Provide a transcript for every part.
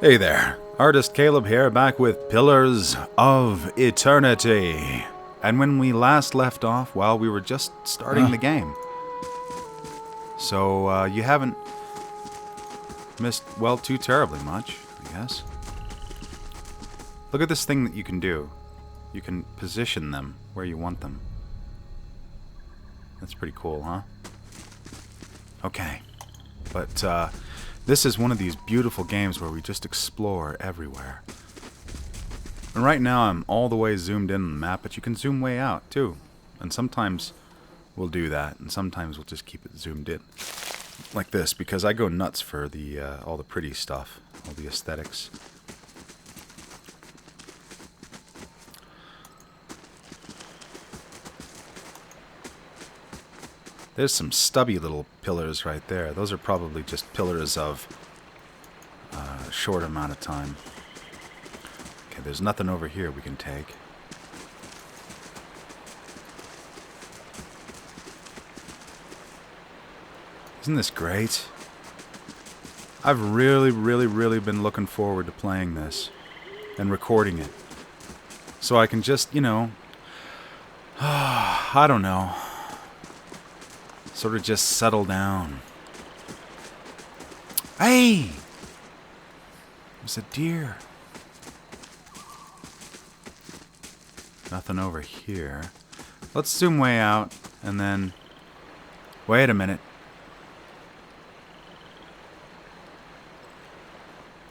Hey there, Artist Caleb here, back with Pillars of Eternity. And when we last left off, well, we were just starting the game. So, you haven't missed, well, too terribly much, I guess. Look at this thing that you can do. You can position them where you want them. That's pretty cool, huh? Okay. But, this is one of these beautiful games where we just explore everywhere. And right now I'm all the way zoomed in on the map, but you can zoom way out too. And sometimes we'll do that, and sometimes we'll just keep it zoomed in. Like this, because I go nuts for the all the pretty stuff, all the aesthetics. There's some stubby little pillars right there. Those are probably just pillars of a short amount of time. Okay, there's nothing over here we can take. Isn't this great? I've really been looking forward to playing this and recording it. So I can just, you know, I don't know, sort of just settle down. Hey! There's a deer. Nothing over here. Let's zoom way out and then... Wait a minute.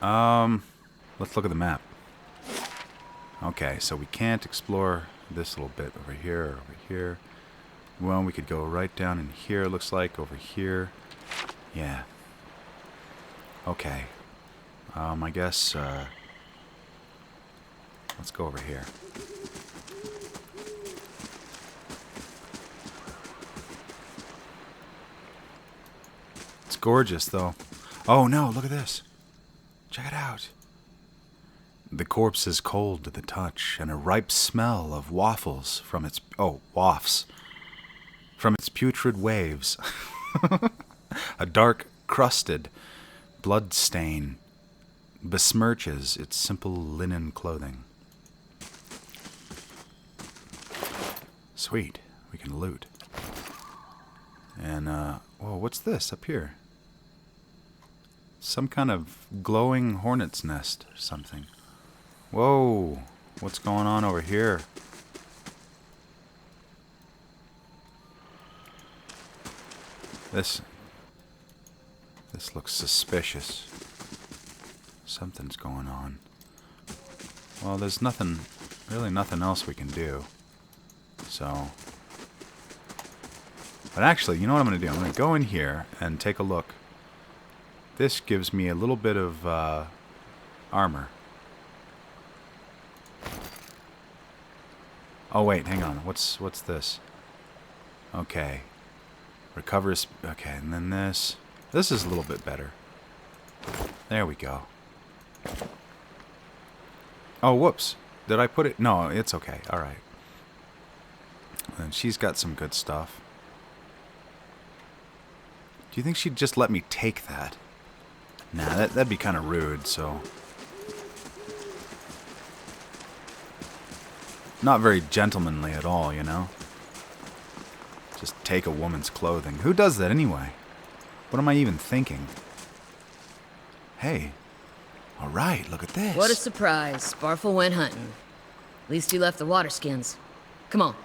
Let's look at the map. Okay, so we can't explore this little bit over here or over here. Well, we could go right down in here, looks like, over here. Yeah. Okay. I guess, let's go over here. It's gorgeous, though. Oh, no, look at this. Check it out. The corpse is cold to the touch, and a ripe smell of waffles from its... Oh, wafts. From its putrid waves. A dark, crusted blood stain besmirches its simple linen clothing. Sweet. We can loot. And, whoa, what's this up here? Some kind of glowing hornet's nest or something. Whoa, what's going on over here? This looks suspicious. Something's going on. Well, there's nothing, really nothing else we can do. So, but actually, you know what I'm going to do? I'm going to go in here and take a look. This gives me a little bit of armor. Oh wait, hang on. What's this? Okay. Recovers. Okay, and then this. This is a little bit better. There we go. Oh, whoops. Did I put it? No, it's okay. All right. And she's got some good stuff. Do you think she'd just let me take that? Nah, that'd be kind of rude, so... Not very gentlemanly at all, you know? Just take a woman's clothing. Who does that anyway? What am I even thinking? Hey. Alright, look at this. What a surprise. Sparfle went hunting. At least he left the water skins. Come on.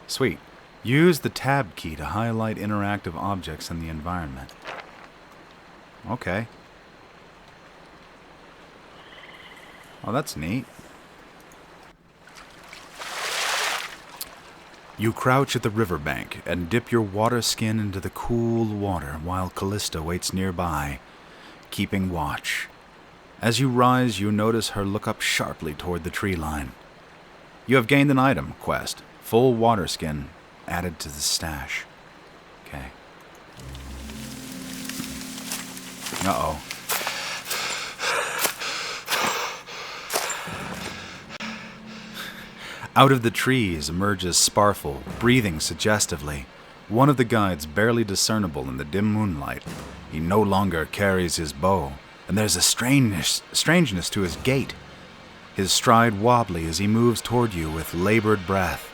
Sweet. Use the tab key to highlight interactive objects in the environment. Okay. Oh, that's neat. You crouch at the riverbank and dip your water skin into the cool water while Callista waits nearby, keeping watch. As you rise, you notice her look up sharply toward the tree line. You have gained an item quest, full water skin, added to the stash. Okay. Uh-oh. Out of the trees emerges Sparfle, breathing suggestively. One of the guides barely discernible in the dim moonlight. He no longer carries his bow, and there's a strangeness to his gait. His stride wobbly as he moves toward you with labored breath.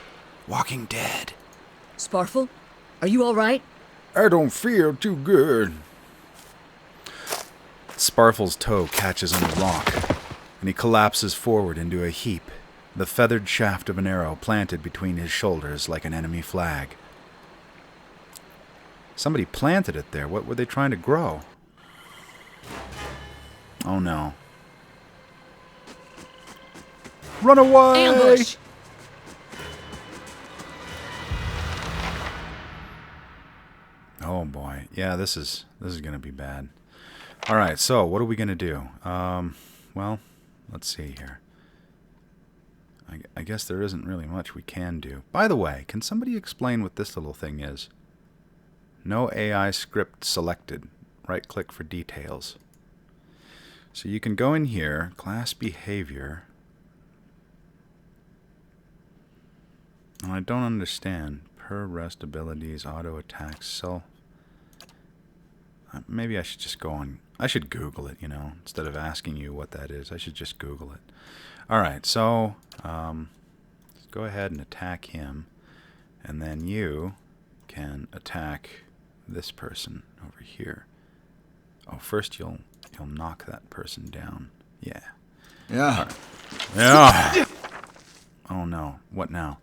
Walking Dead. Sparfle? Are you alright? I don't feel too good. Sparfle's toe catches on a rock, and he collapses forward into a heap, the feathered shaft of an arrow planted between his shoulders like an enemy flag. Somebody planted it there. What were they trying to grow? Oh no. Run away! Ambush! Oh boy. Yeah, this is going to be bad. All right, so what are we going to do? Well, let's see here. I guess there isn't really much we can do. By the way, can somebody explain what this little thing is? No AI script selected. Right-click for details. So you can go in here, class behavior. And I don't understand. Per rest abilities, auto attacks, self. Maybe I should just go on. I should Google it, instead of asking you what that is. I should just Google it. All right, so let's go ahead and attack him, and then you can attack this person over here. Oh, first you'll knock that person down. Yeah. Yeah. Right. Yeah. Oh no, what now?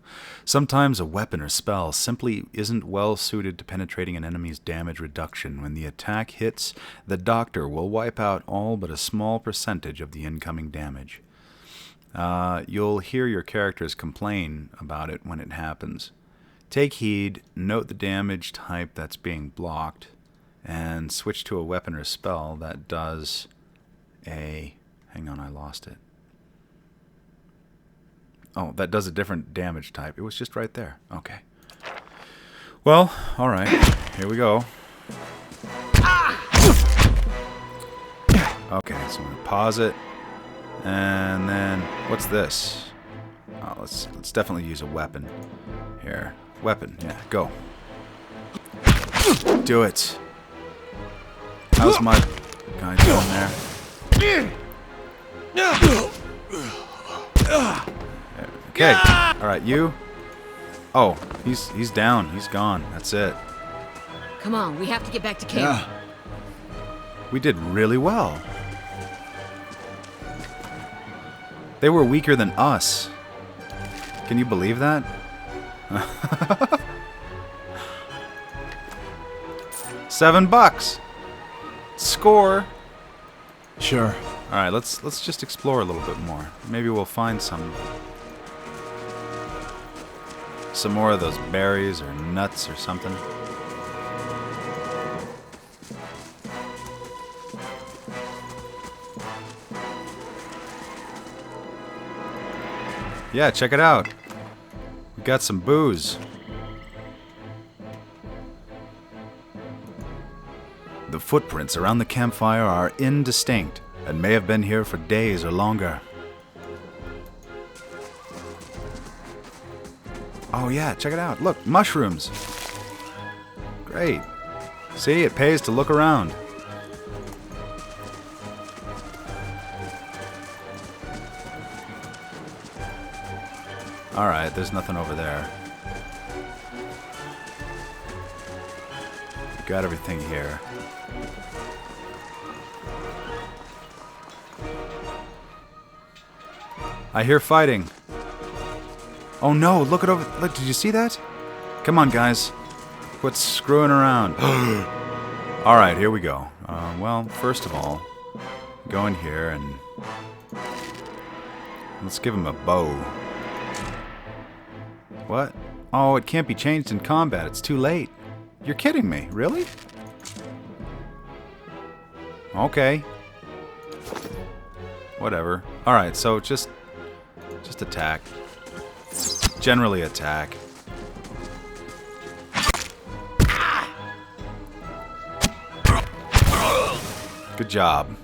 Sometimes a weapon or spell simply isn't well suited to penetrating an enemy's damage reduction. When the attack hits, the doctor will wipe out all but a small percentage of the incoming damage. You'll hear your characters complain about it when it happens. Take heed, note the damage type that's being blocked, and switch to a weapon or spell that does a... Hang on, I lost it. Oh, that does a different damage type. It was just right there. Okay. Well, all right. Here we go. Okay, so I'm going to pause it. And then, what's this? Oh, let's definitely use a weapon. Here. Weapon, yeah, go. Do it. How's my guy doing there? Okay. Alright, you. Oh, he's down. He's gone. That's it. Come on, we have to get back to camp. Yeah. We did really well. They were weaker than us. Can you believe that? $7. Score. Sure. All right, let's just explore a little bit more. Maybe we'll find some more of those berries or nuts or something. Yeah, check it out. We got some booze. The footprints around the campfire are indistinct and may have been here for days or longer. Oh yeah, check it out. Look, mushrooms. Great. See, it pays to look around. Alright, there's nothing over there. Got everything here. I hear fighting. Oh no, look it over. Look, did you see that? Come on, guys. Quit screwing around. Alright, here we go. Well, first of all, go in here and let's give him a bow. What? Oh, it can't be changed in combat. It's too late. You're kidding me. Really? Okay. Whatever. Alright, so just attack. Generally attack. Good job.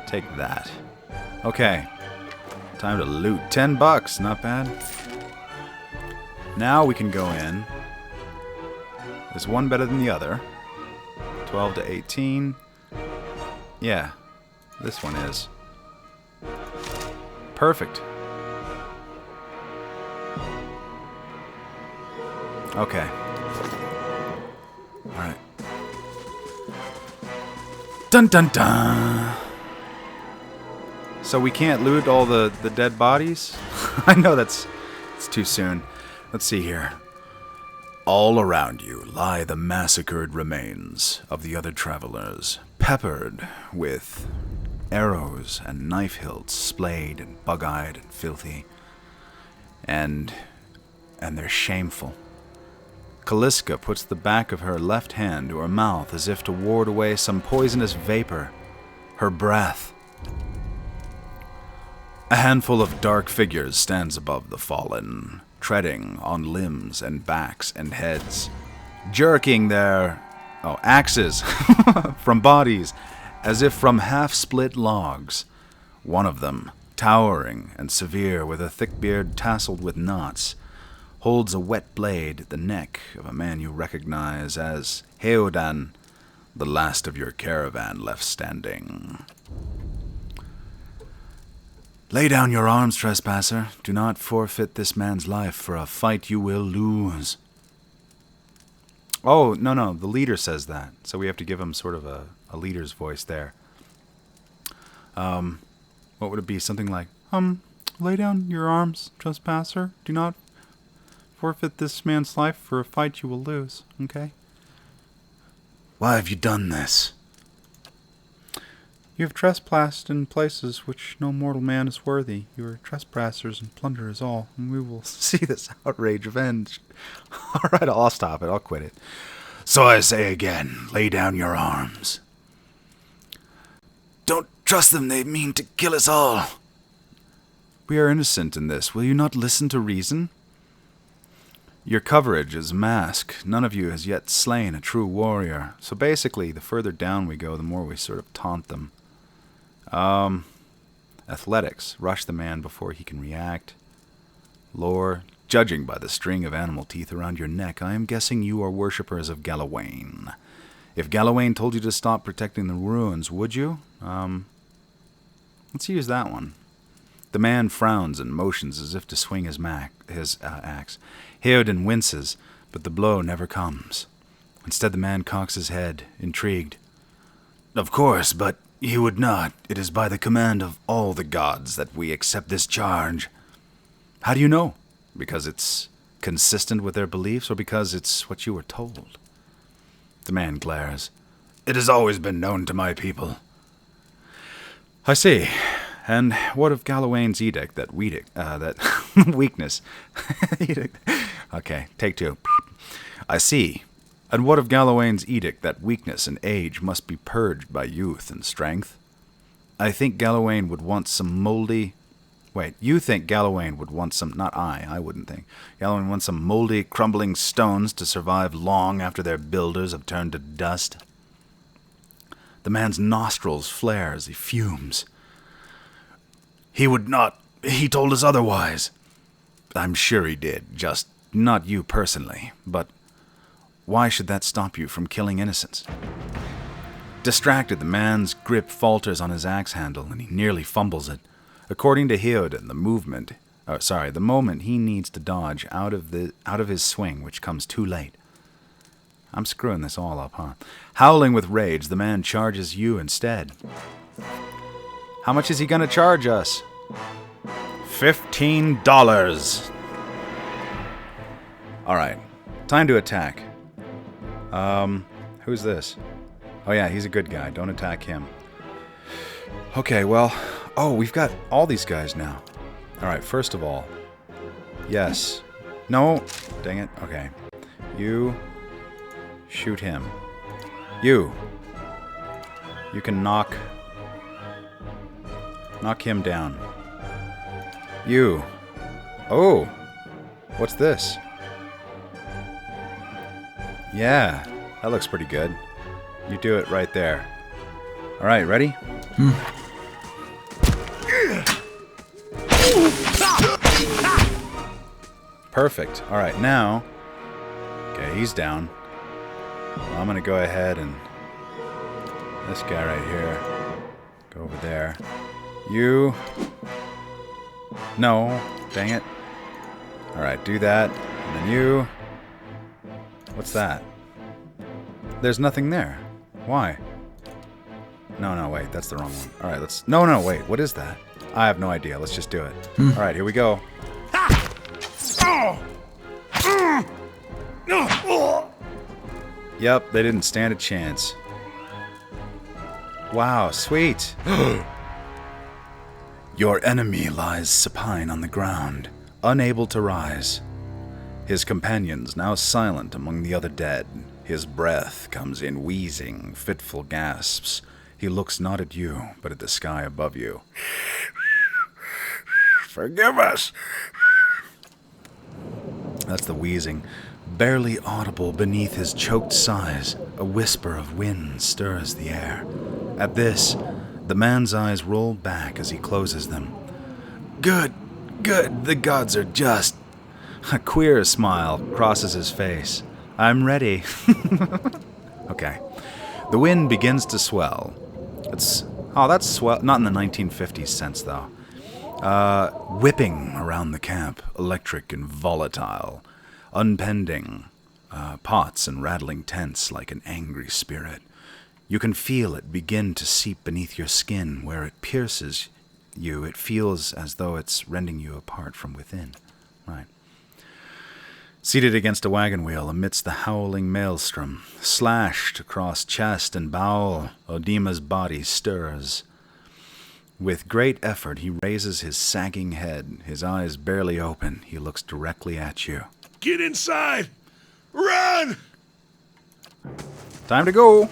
Take that. Okay. Time to loot. $10. Not bad. Now we can go in. Is one better than the other? 12 to 18. Yeah, this one is. Perfect. Okay. Alright. Dun dun dun! So we can't loot all the dead bodies? I know it's too soon. Let's see here. All around you lie the massacred remains of the other travelers, peppered with arrows and knife hilts, splayed and bug-eyed and filthy. And they're shameful. Calliska puts the back of her left hand to her mouth as if to ward away some poisonous vapor. Her breath. A handful of dark figures stands above the fallen, treading on limbs and backs and heads, jerking their axes from bodies as if from half-split logs. One of them, towering and severe with a thick beard tasseled with knots, holds a wet blade at the neck of a man you recognize as Heodan, the last of your caravan left standing. Lay down your arms, trespasser. Do not forfeit this man's life for a fight you will lose. Oh, no, the leader says that, so we have to give him sort of a leader's voice there. What would it be? Something like, lay down your arms, trespasser. Do not forfeit this man's life for a fight you will lose, okay? Why have you done this? You have trespassed in places which no mortal man is worthy. You are trespassers and plunderers all, and we will see this outrage avenged. All right, I'll stop it. I'll quit it. So I say again, lay down your arms. Don't trust them. They mean to kill us all. We are innocent in this. Will you not listen to reason? Your coverage is a mask. None of you has yet slain a true warrior. So basically, the further down we go, the more we sort of taunt them. Athletics. Rush the man before he can react. Lore. Judging by the string of animal teeth around your neck, I am guessing you are worshippers of Galawain. If Galawain told you to stop protecting the ruins, would you? Let's use that one. The man frowns and motions as if to swing his axe. Heodan winces, but the blow never comes. Instead, the man cocks his head, intrigued. Of course, but he would not. It is by the command of all the gods that we accept this charge. How do you know? Because it's consistent with their beliefs, or because it's what you were told? The man glares. It has always been known to my people. I see. And what of Galawain's edict, that weakness? Edict. Okay, take two. I see. And what of Galawain's edict that weakness and age must be purged by youth and strength? I think Galawain would want some moldy... Wait, you think Galawain would want some... Not I wouldn't think. Galawain wants some moldy, crumbling stones to survive long after their builders have turned to dust. The man's nostrils flare as he fumes. He would not. He told us otherwise. I'm sure he did, just not you personally. But why should that stop you from killing innocents? Distracted, the man's grip falters on his axe handle, and he nearly fumbles it. According to Heodan, the moment he needs to dodge out of his swing, which comes too late. I'm screwing this all up, huh? Howling with rage, the man charges you instead. How much is he gonna charge us? $15. Alright. Time to attack. Who's this? Oh yeah, he's a good guy. Don't attack him. Okay, well... Oh, we've got all these guys now. Alright, first of all... Yes. No! Dang it. Okay. You... Shoot him. You! You can knock him down. You! Oh! What's this? Yeah, that looks pretty good. You do it right there. Alright, ready? Perfect. Alright, now... Okay, he's down. I'm gonna go ahead and This guy right here. Go over there. You. No. Dang it. Alright, do that. And then you. What's that? There's nothing there. Why? No, wait. That's the wrong one. Alright, let's... No, wait. What is that? I have no idea. Let's just do it. Alright, here we go. Yep, they didn't stand a chance. Wow, sweet. Your enemy lies supine on the ground, unable to rise. His companions now silent among the other dead. His breath comes in wheezing, fitful gasps. He looks not at you, but at the sky above you. Forgive us. That's the wheezing. Barely audible beneath his choked sighs, a whisper of wind stirs the air. At this, the man's eyes roll back as he closes them. Good, the gods are just. A queer smile crosses his face. I'm ready. Okay. The wind begins to swell. That's swell. Not in the 1950s sense, though. Whipping around the camp, electric and volatile. Unpending. Pots and rattling tents like an angry spirit. You can feel it begin to seep beneath your skin. Where it pierces you, it feels as though it's rending you apart from within. Right. Seated against a wagon wheel amidst the howling maelstrom, slashed across chest and bowel, Odima's body stirs. With great effort, he raises his sagging head, his eyes barely open. He looks directly at you. Get inside! Run! Time to go!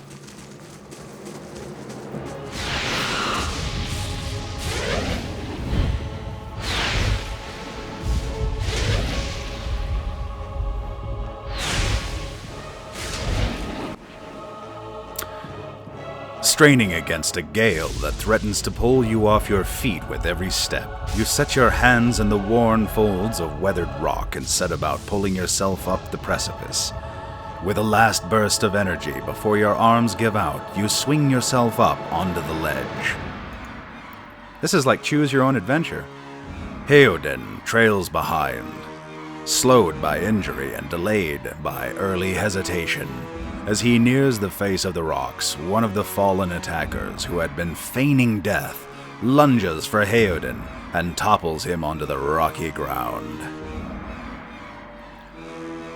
Straining against a gale that threatens to pull you off your feet with every step, you set your hands in the worn folds of weathered rock and set about pulling yourself up the precipice. With a last burst of energy before your arms give out, you swing yourself up onto the ledge. This is like choose your own adventure. Heoden trails behind, slowed by injury and delayed by early hesitation. As he nears the face of the rocks, one of the fallen attackers, who had been feigning death, lunges for Heoden and topples him onto the rocky ground.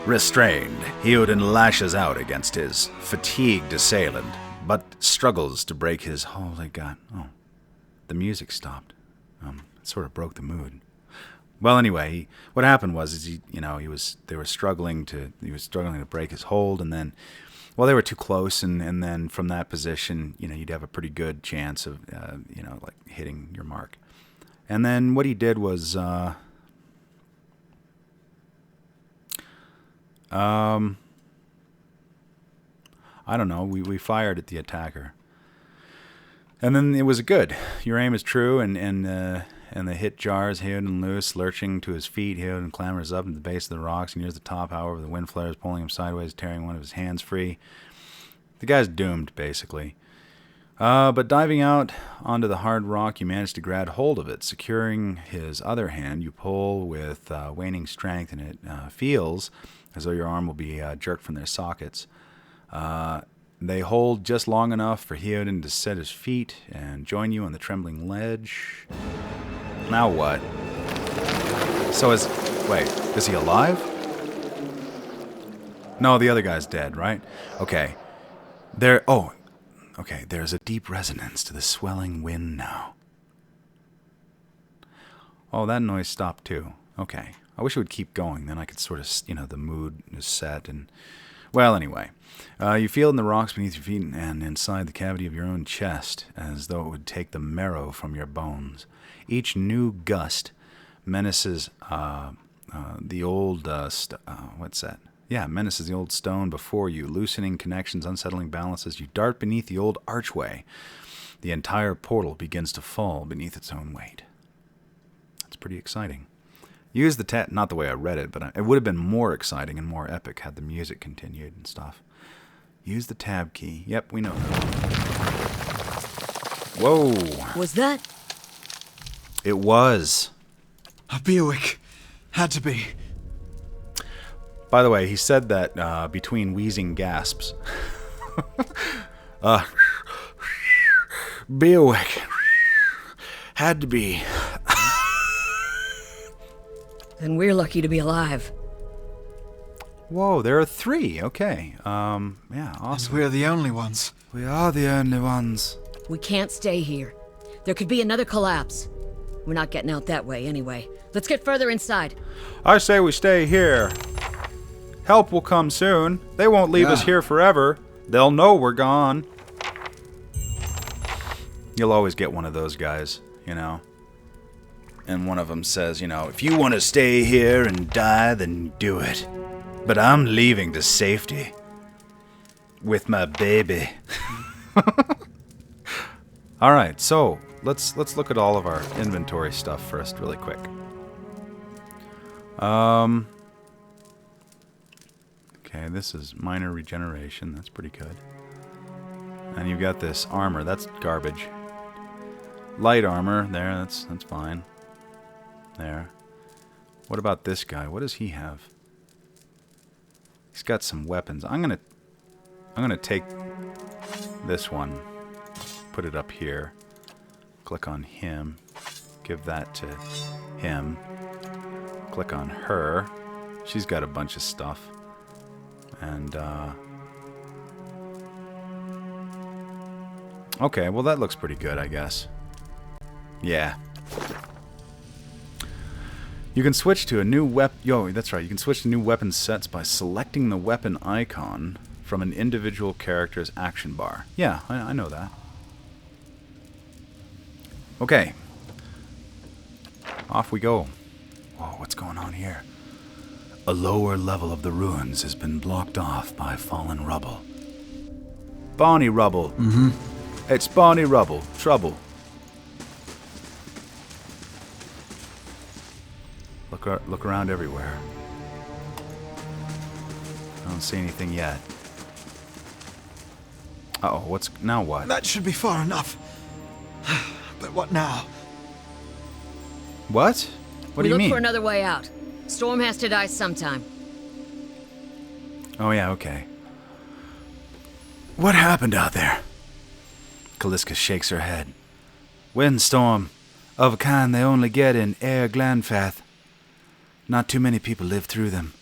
Restrained, Heoden lashes out against his fatigued assailant, but struggles to break his... Holy God. Oh, the music stopped. It sort of broke the mood. Well, anyway, what happened was, he was struggling to break his hold, and then... Well, they were too close, and then from that position, you'd have a pretty good chance of, like hitting your mark. And then what he did was, I don't know, we fired at the attacker. And then it was good. Your aim is true, and the hit jars Heoden loose, lurching to his feet. Heoden clambers up at the base of the rocks and nears the top. However, the wind flares, pulling him sideways, tearing one of his hands free. The guy's doomed, basically. But diving out onto the hard rock, you manage to grab hold of it. Securing his other hand, you pull with waning strength, and it feels as though your arm will be jerked from their sockets. They hold just long enough for Heoden to set his feet and join you on the trembling ledge. Now what? Wait, is he alive? No, the other guy's dead, right? Okay. There's a deep resonance to the swelling wind now. Oh, that noise stopped too. Okay. I wish it would keep going, then I could sort of, the mood is set and... Well, anyway, you feel in the rocks beneath your feet and inside the cavity of your own chest, as though it would take the marrow from your bones. Each new gust menaces the old... what's that? Yeah, menaces the old stone before you, loosening connections, unsettling balances. You dart beneath the old archway. The entire portal begins to fall beneath its own weight. It's pretty exciting. Use the not the way I read it, but it would have been more exciting and more epic had the music continued and stuff. Use the tab key. Yep, we know that. Whoa. Was that? It was. A Bewick. Had to be. By the way, he said that between wheezing gasps. Bewick. Had to be. Then we're lucky to be alive. Whoa, there are 3. Okay. Yeah, awesome. We're the only ones. We are the only ones. We can't stay here. There could be another collapse. We're not getting out that way anyway. Let's get further inside. I say we stay here. Help will come soon. They won't leave us here forever. They'll know we're gone. You'll always get one of those guys, you know. And one of them says, you know, if you want to stay here and die, then do it. But I'm leaving to safety. With my baby. Alright, so let's look at all of our inventory stuff first really quick. Okay, this is minor regeneration. That's pretty good. And you've got this armor. That's garbage. Light armor. There, that's fine. There. What about this guy? What does he have? He's got some weapons. I'm gonna take this one. Put it up here. Click on him. Give that to him. Click on her. She's got a bunch of stuff. And, okay, well that looks pretty good, I guess. Yeah. You can switch to a new weapon... Yo, that's right. You can switch to new weapon sets by selecting the weapon icon from an individual character's action bar. Yeah, I know that. Okay. Off we go. Whoa, what's going on here? A lower level of the ruins has been blocked off by fallen rubble. Bonnie rubble. Mm-hmm. It's Bonnie rubble. Trouble. Look around everywhere. I don't see anything yet. Uh-oh, now what? That should be far enough. But what now? What? What do you mean? We look for another way out. Storm has to die sometime. Oh yeah, okay. What happened out there? Caliska shakes her head. Windstorm. Of a kind they only get in Air Glanfath. Not too many people live through them.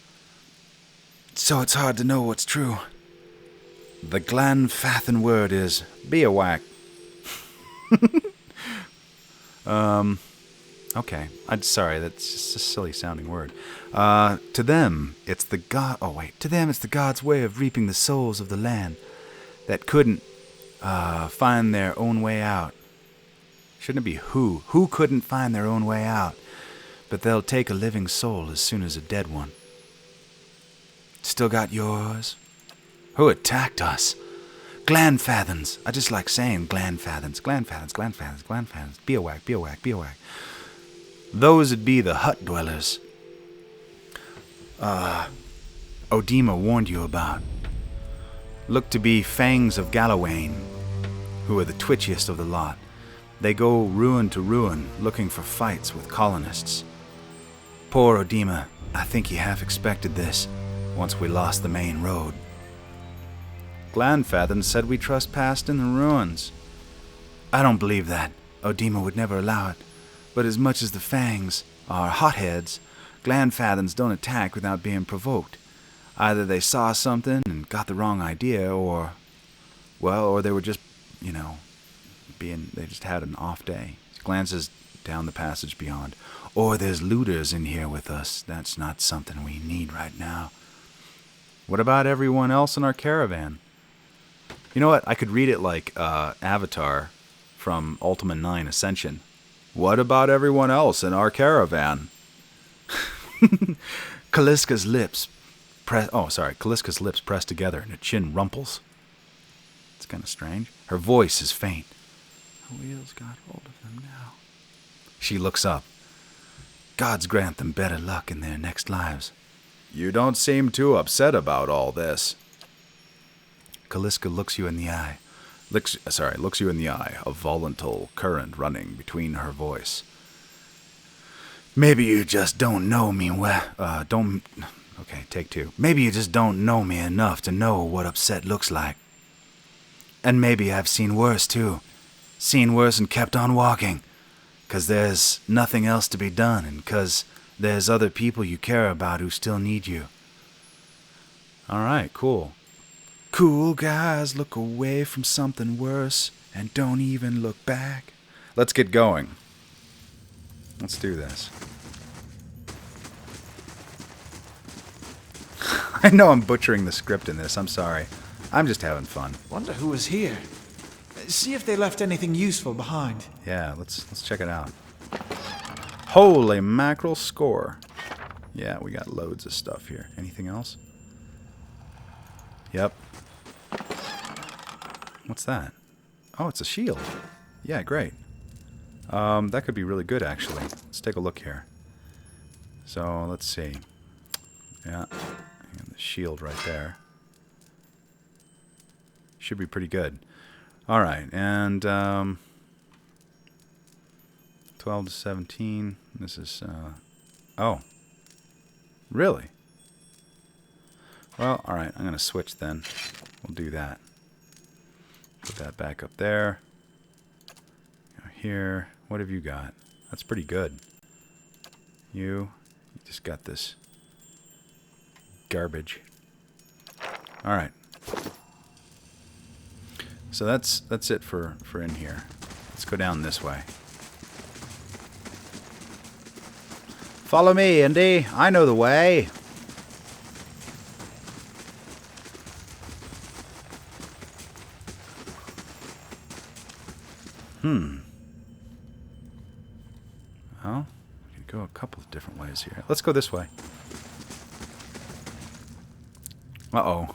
So it's hard to know what's true. The Glanfathan word is Beowak. Okay. I'm sorry, that's just a silly sounding word. To them, it's the to them it's the gods' way of reaping the souls of the land that couldn't find their own way out. Shouldn't it be who? Who couldn't find their own way out? But they'll take a living soul as soon as a dead one. Still got yours? Who attacked us? Glanfathans. I just like saying Glanfathans. Glanfathans, Glanfathans, Glanfathans. Beowak, Beowak, Beowak. Those would be the hut dwellers. Odima warned you about. Look to be Fangs of Galawain, who are the twitchiest of the lot. They go ruin to ruin, looking for fights with colonists. Poor Odima, I think he half expected this, once we lost the main road. Glanfathan said we trespassed in the ruins. I don't believe that. Odima would never allow it. But as much as the Fangs are hotheads, Glanfathans don't attack without being provoked. Either they saw something and got the wrong idea, or they were just, they just had an off day. Glances down the passage beyond. Or there's looters in here with us. That's not something we need right now. What about everyone else in our caravan? You know what? I could read it like Avatar from Ultima 9 Ascension. What about everyone else in our caravan? Caliska's lips pressed together and her chin rumples. It's kind of strange. Her voice is faint. The wheels got hold of them now. She looks up. Gods grant them better luck in their next lives. You don't seem too upset about all this. Calliska looks you in the eye. Looks you in the eye, a volatile current running between her voice. Maybe you just don't know me Okay, take two. Maybe you just don't know me enough to know what upset looks like. And maybe I've seen worse, too. Seen worse and kept on walking. 'Cause there's nothing else to be done, and 'cause there's other people you care about who still need you. Alright, cool. Cool guys look away from something worse and don't even look back. Let's get going. Let's do this. I know I'm butchering the script in this, I'm sorry. I'm just having fun. Wonder who was here. See if they left anything useful behind. Yeah, let's check it out. Holy mackerel, score. Yeah, we got loads of stuff here. Anything else? Yep. What's that? Oh, it's a shield. Yeah, great. That could be really good, actually. Let's take a look here. So, let's see. Yeah, and the shield right there. Should be pretty good. Alright, and 12 to 17. This is, oh. Really? Well, alright, I'm going to switch then. We'll do that. Put that back up there. Here. What have you got? That's pretty good. You just got this garbage. Alright. So that's it for in here. Let's go down this way. Follow me, Indy. I know the way. Well, we could go a couple of different ways here. Let's go this way. Uh-oh.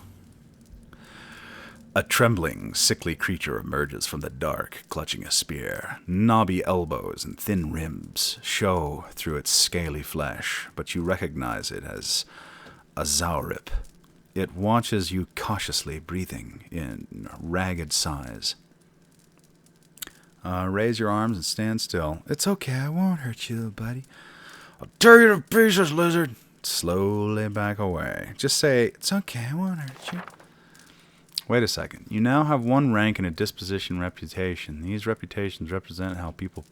A trembling, sickly creature emerges from the dark, clutching a spear. Knobby elbows and thin ribs show through its scaly flesh, but you recognize it as a Zaurip. It watches you cautiously, breathing in ragged sighs. Raise your arms and stand still. It's okay, I won't hurt you, little buddy. I'll tear you to pieces, lizard. Slowly back away. Just say, it's okay, I won't hurt you. Wait a second. You now have one rank and a disposition reputation. These reputations represent how people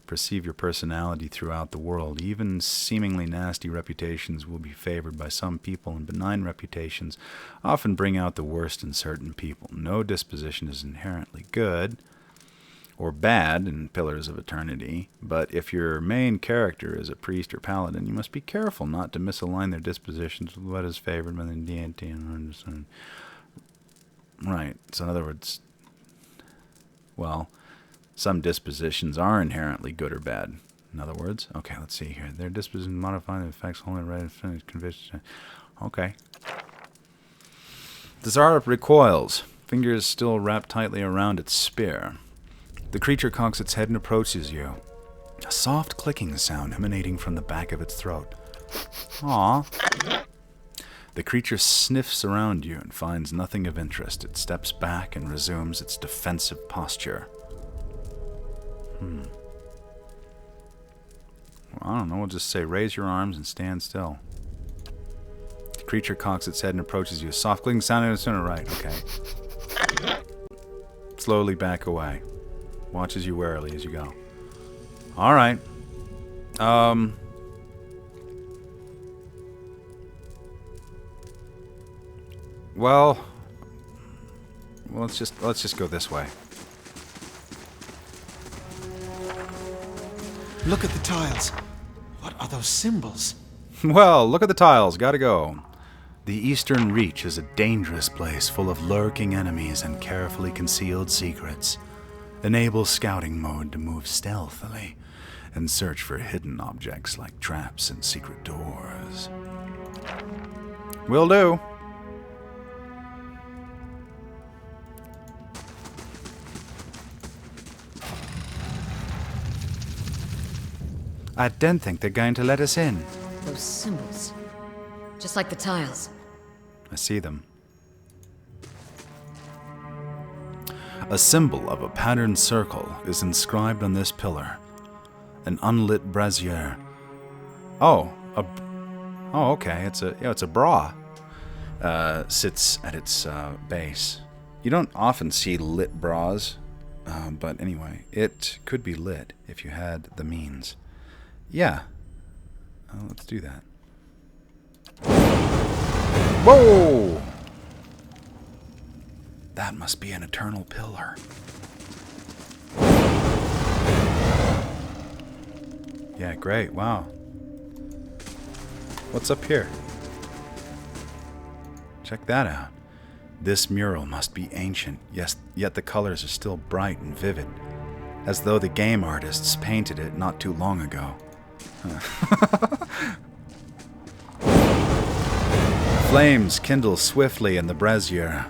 perceive your personality throughout the world. Even seemingly nasty reputations will be favored by some people, and benign reputations often bring out the worst in certain people. No disposition is inherently good or bad in Pillars of Eternity, but if your main character is a priest or paladin, you must be careful not to misalign their dispositions with what is favored by the deity and understanding. Right. So in other words, well, some dispositions are inherently good or bad. In other words, okay, let's see here. Their disposition modified the effects only right and finished conviction. Okay. The Zarup recoils, fingers still wrapped tightly around its spear. The creature cocks its head and approaches you. A soft clicking sound emanating from the back of its throat. Aww. The creature sniffs around you and finds nothing of interest. It steps back and resumes its defensive posture. Well, I don't know, we'll just say raise your arms and stand still. The creature cocks its head and approaches you. A soft clicking sound in its center. Right, okay. Slowly back away. Watches you warily as you go. Alright. Well, let's just go this way. Look at the tiles. What are those symbols? Well, look at the tiles. Gotta go. The Eastern Reach is a dangerous place full of lurking enemies and carefully concealed secrets. Enable scouting mode to move stealthily and search for hidden objects like traps and secret doors. Will do. I don't think they're going to let us in. Those symbols. Just like the tiles. I see them. A symbol of a patterned circle is inscribed on this pillar. An unlit brazier. Oh, okay. It's a bra. Sits at its base. You don't often see lit bras, but anyway, it could be lit if you had the means. Yeah. Let's do that. Whoa! That must be an eternal pillar. Yeah, great. Wow. What's up here? Check that out. This mural must be ancient, yes, yet the colors are still bright and vivid, as though the game artists painted it not too long ago. Flames kindle swiftly in the brazier,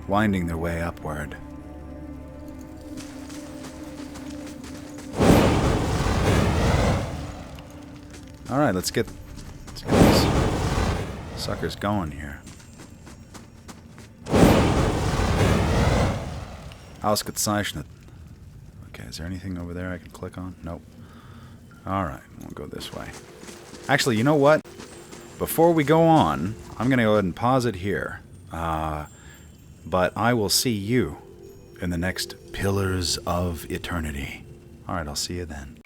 winding their way upward. Alright, let's get these suckers going here. Ausgezeichnet. Okay, is there anything over there I can click on? Nope. Alright, we'll go this way. Actually, you know what? Before we go on, I'm going to go ahead and pause it here. But I will see you in the next Pillars of Eternity. Alright, I'll see you then.